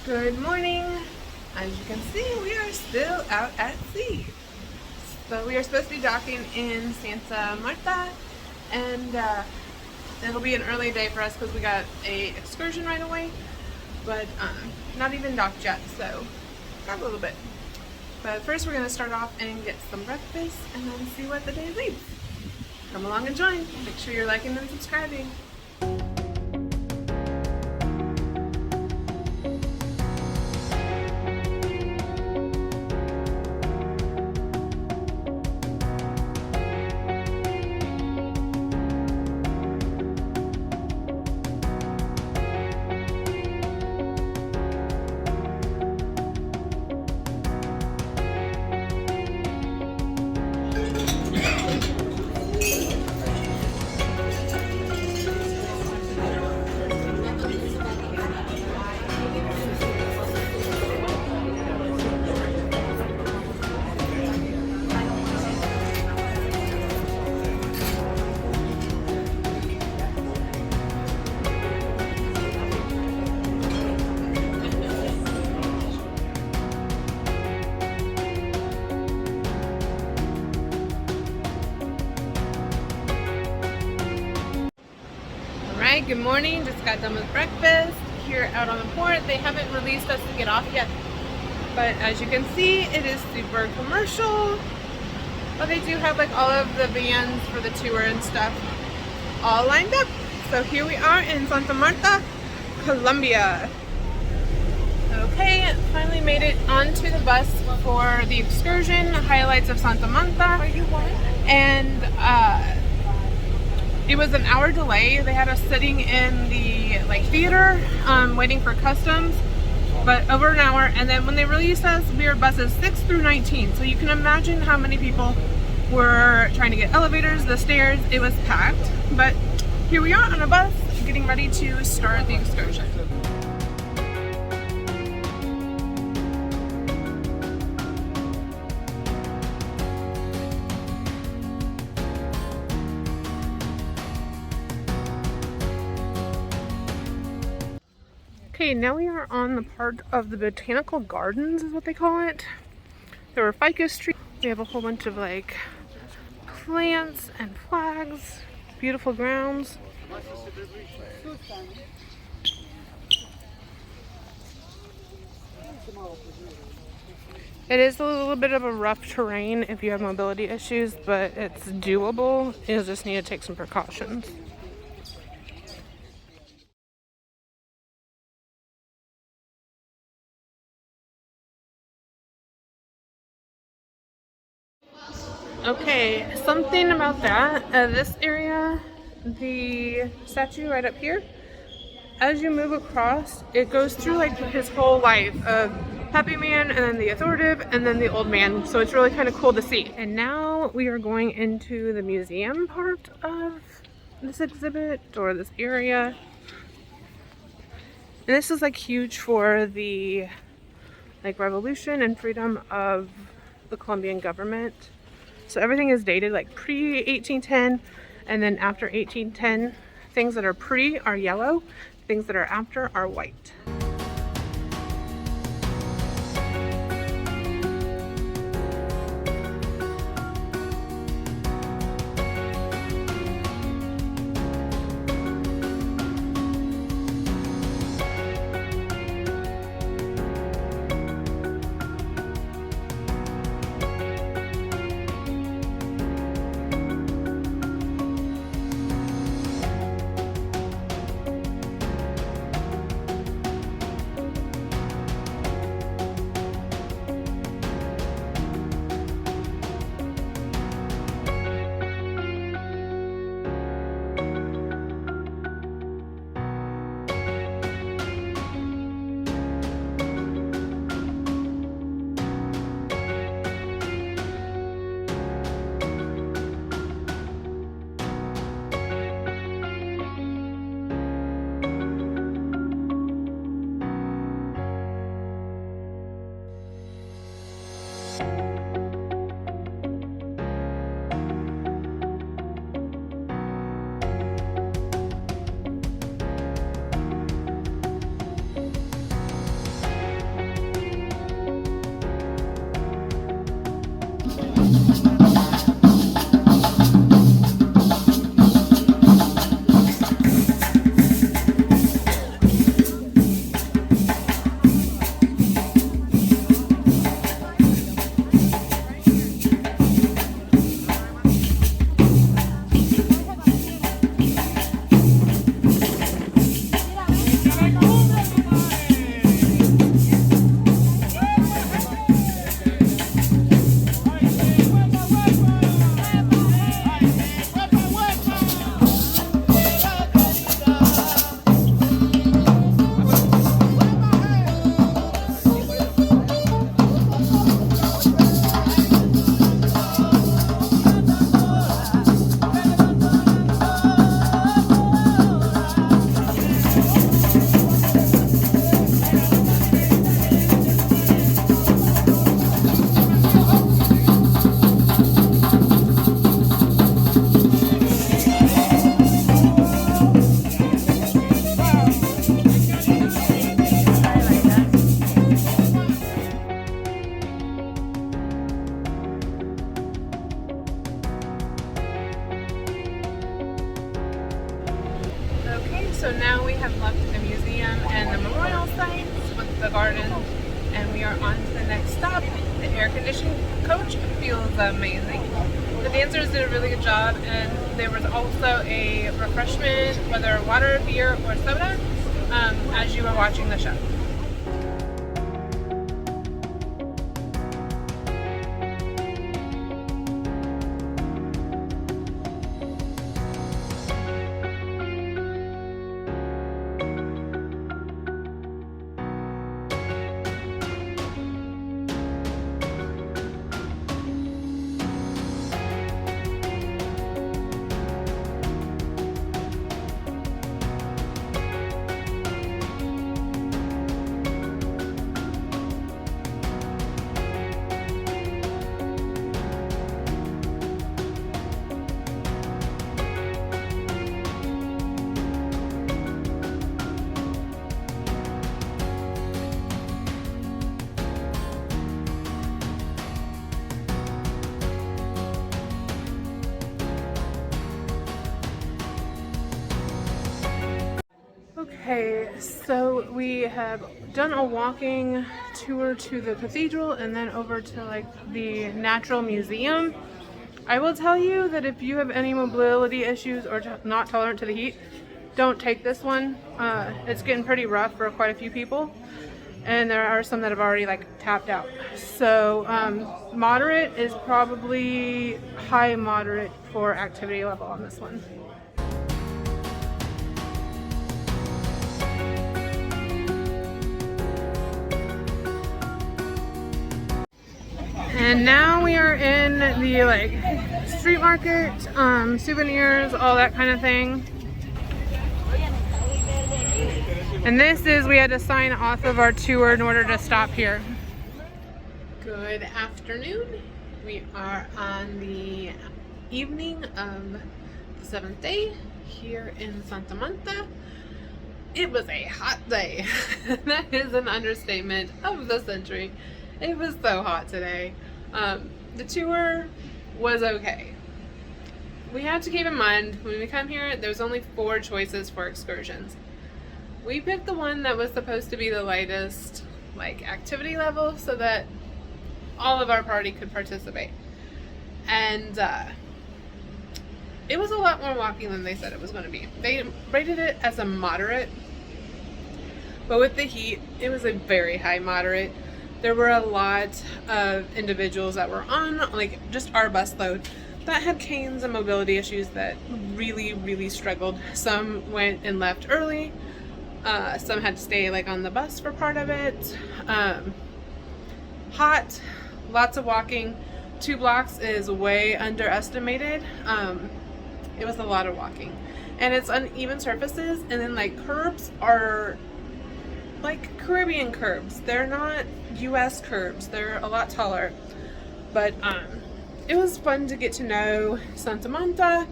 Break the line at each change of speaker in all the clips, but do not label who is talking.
Good morning. As you can see, we are still out at sea. So we are supposed to be docking in Santa Marta, and it'll be an early day for us because we got a excursion right away, but not even docked yet, so got a little bit. But first we're going to start off and get some breakfast and then see what the day leaves. Come along and join. Make sure you're liking and subscribing. Good morning, just got done with breakfast here out on the port. They haven't released us to get off yet, but as you can see, it is super commercial. But they do have like all of the vans for the tour and stuff all lined up. So here we are in Santa Marta, Colombia. Okay, finally made it onto the bus for the excursion, highlights of Santa Marta. Are you one? And it was an hour delay. They had us sitting in the theater waiting for customs, but over an hour. And then when they released us, we were buses 6 through 19. So you can imagine how many people were trying to get elevators, the stairs. It was packed, but here we are on a bus getting ready to start the excursion. Okay, now we are on the part of the botanical gardens, is what they call it. There were ficus trees. We have a whole bunch of plants and flags, beautiful grounds. It is a little bit of a rough terrain if you have mobility issues, but it's doable. You'll just need to take some precautions. Okay, something about that. This area, the statue right up here, as you move across, it goes through his whole life of happy man, and then the authoritative, and then the old man. So it's really kind of cool to see. And now we are going into the museum part of this exhibit, or this area. And this is huge for the revolution and freedom of the Colombian government. So everything is dated pre-1810, and then after 1810, things that are pre are yellow, things that are after are white. So now we have left the museum and the memorial sites with the garden, and we are on to the next stop. The air conditioning coach feels amazing. The dancers did a really good job, and there was also a refreshment, whether water, beer, or soda, as you were watching the show. Okay, so we have done a walking tour to the cathedral and then over to like the Natural Museum. I will tell you that if you have any mobility issues or not tolerant to the heat, don't take this one. It's getting pretty rough for quite a few people, and there are some that have already like tapped out. So moderate is probably high moderate for activity level on this one. And now we are in the like street market, souvenirs, all that kind of thing. And this is, we had to sign off of our tour in order to stop here. Good afternoon. We are on the evening of the 7th day here in Santa Marta. It was a hot day. That is an understatement of the century. It was so hot today. The tour was okay. We have to keep in mind when we come here, there's only 4 choices for excursions. We picked the one that was supposed to be the lightest like activity level so that all of our party could participate. And it was a lot more walking than they said it was going to be. They rated it as a moderate, but with the heat, it was a very high moderate. There were a lot of individuals that were on, like just our bus load, that had canes and mobility issues that really struggled. Some went and left early. Some had to stay like on the bus for part of it. Hot, lots of walking. 2 blocks is way underestimated. It was a lot of walking. And it's uneven surfaces, and then like curbs are like Caribbean curbs. They're not US curbs. They're a lot taller. But it was fun to get to know Santa Marta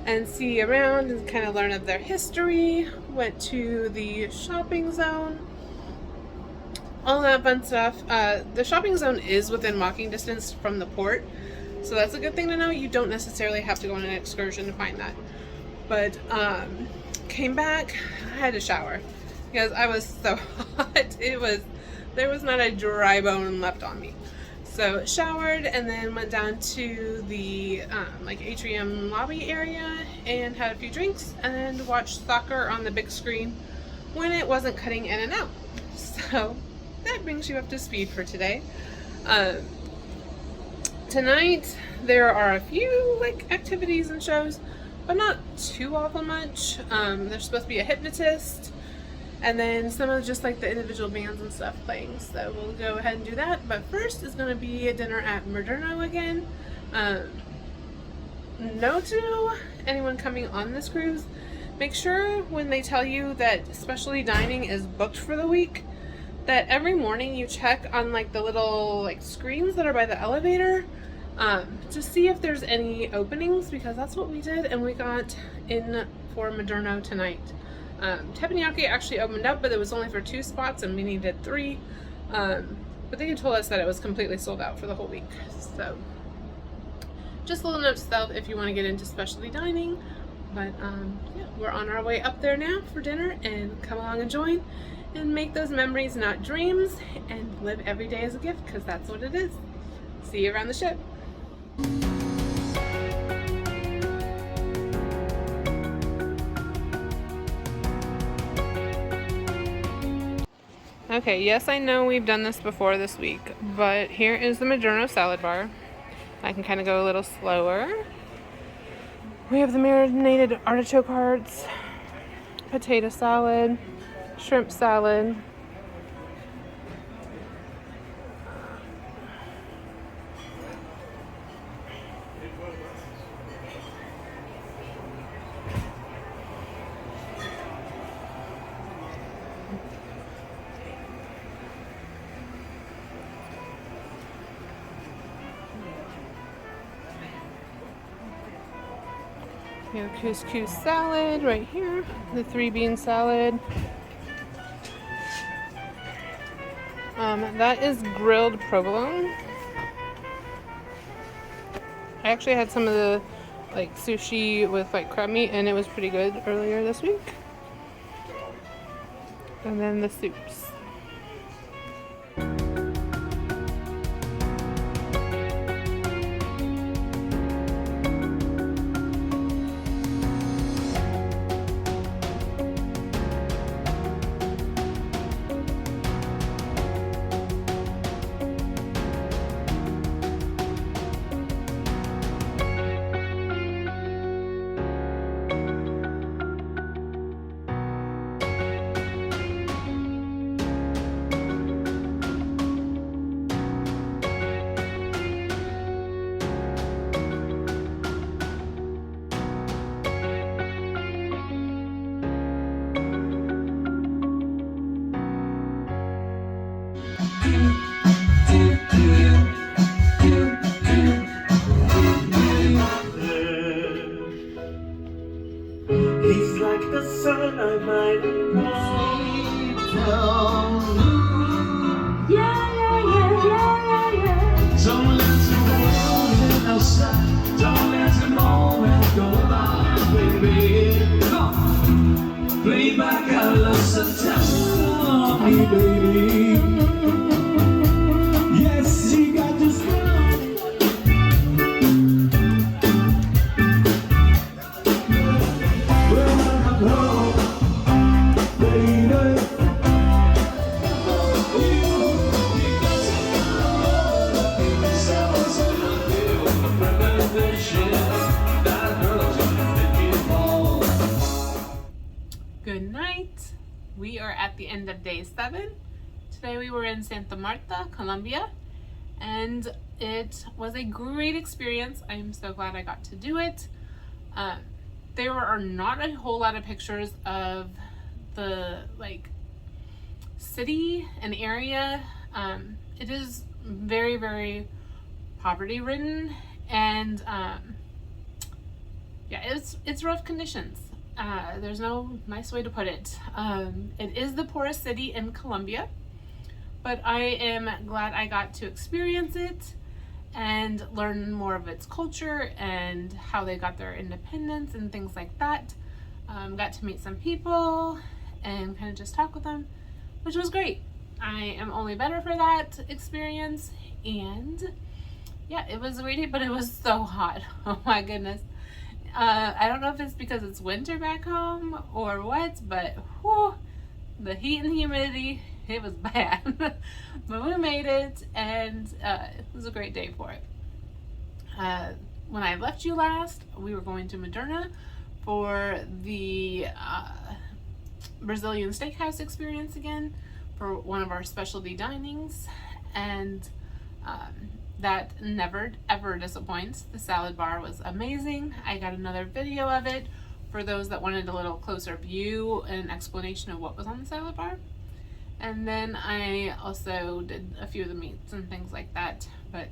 and see around and kind of learn of their history. Went to the shopping zone. All that fun stuff. The shopping zone is within walking distance from the port. So that's a good thing to know. You don't necessarily have to go on an excursion to find that. But came back, I had to shower because I was so hot. There was not a dry bone left on me. So showered and then went down to the like atrium lobby area and had a few drinks and then watched soccer on the big screen when it wasn't cutting in and out. So that brings you up to speed for today. Tonight there are a few like activities and shows, but not too awful much. There's supposed to be a hypnotist, and then some of just like the individual bands and stuff playing. So we'll go ahead and do that. But first is going to be a dinner at Moderno again. Note to anyone coming on this cruise, make sure when they tell you that specialty dining is booked for the week, that every morning you check on like the little like screens that are by the elevator to see if there's any openings, because that's what we did and we got in for Moderno tonight. Teppanyaki actually opened up, but it was only for 2 spots and we needed 3. But they told us that it was completely sold out for the whole week. So just a little note to self, if you want to get into specialty dining, But yeah, we're on our way up there now for dinner, and come along and join and make those memories, not dreams, and live every day as a gift, because that's what it is. See you around the ship. Okay, yes, I know we've done this before this week, but here is the Moderno salad bar. I can kind of go a little slower. We have the marinated artichoke hearts, potato salad, shrimp salad, we have couscous salad right here, the 3-bean salad. That is grilled provolone. I actually had some of the like sushi with like crab meat, and it was pretty good earlier this week. And then the soups.
He's like the sun I might have known. Yeah. Don't let the world get outside. Don't let the moment go by, baby. Come on. Play back our love September, me, baby. Yes, you got to stop.
Good night. We are at the end of day 7. Today we were in Santa Marta, Colombia, and it was a great experience. I am so glad I got to do it. There are not a whole lot of pictures of the like city and area. It is very, very poverty ridden, and yeah, it's rough conditions. There's no nice way to put it. It is the poorest city in Colombia, but I am glad I got to experience it and learn more of its culture and how they got their independence and things like that. Got to meet some people and kind of just talk with them, which was great. I am only better for that experience, and yeah, it was a great day, but it was so hot. Oh my goodness. I don't know if it's because it's winter back home or what, but whew, the heat and humidity, it was bad. But we made it, and it was a great day for it. When I left you last, we were going to Moderno for the Brazilian steakhouse experience again for one of our specialty dinings, and that never ever disappoints. The salad bar was amazing. I got another video of it for those that wanted a little closer view and explanation of what was on the salad bar. And then I also did a few of the meats and things like that. But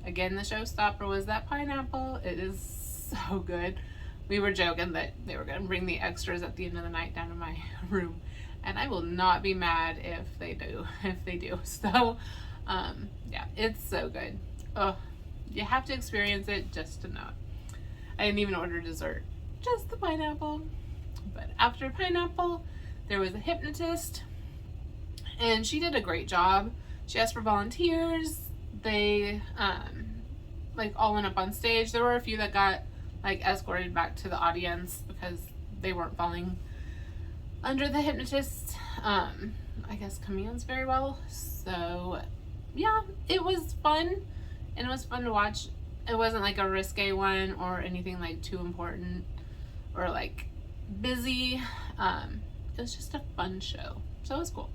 again, the showstopper was that pineapple. It is so good. We were joking that they were going to bring the extras at the end of the night down to my room, and I will not be mad if they do. So yeah, it's so good. Oh, you have to experience it just to know it. I didn't even order dessert. just the pineapple. But after pineapple, there was a hypnotist, and she did a great job. She asked for volunteers. They like all went up on stage. There were a few that got like escorted back to the audience because they weren't following under the hypnotist's I guess commands very well. So yeah, it was fun, and it was fun to watch. It wasn't like a risque one or anything like too important or like busy. It was just a fun show, so it was cool.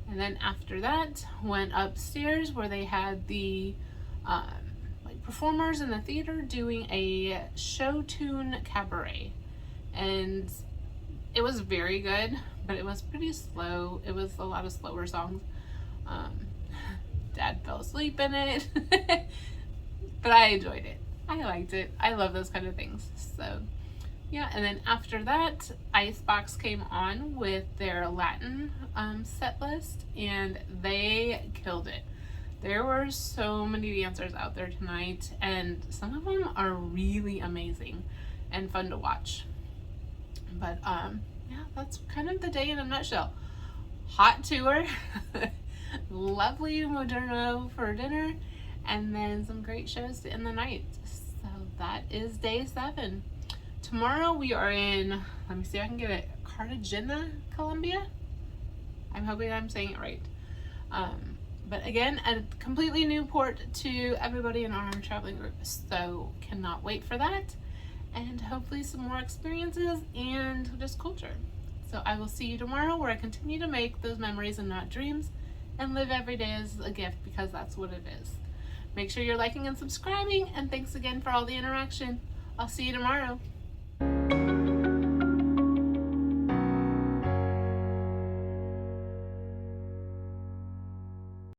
And then after that, went upstairs where they had the like performers in the theater doing a show tune cabaret, and it was very good, but it was pretty slow. It was a lot of slower songs. Dad fell asleep in it, but I enjoyed it. I liked it. I love those kind of things. So yeah, and then after that, Icebox came on with their Latin set list, and they killed it. There were so many dancers out there tonight, and some of them are really amazing and fun to watch. But yeah, that's kind of the day in a nutshell. Hot tour, lovely Moderno for dinner, and then some great shows to end the night. So that is day 7. Tomorrow we are in, let me see if I can get it, Cartagena, Colombia. I'm hoping I'm saying it right. But again, a completely new port to everybody in our traveling group. So cannot wait for that. And hopefully some more experiences and just culture. So I will see you tomorrow, where I continue to make those memories and not dreams, and live every day as a gift, because that's what it is. Make sure you're liking and subscribing, and thanks again for all the interaction. I'll see you tomorrow.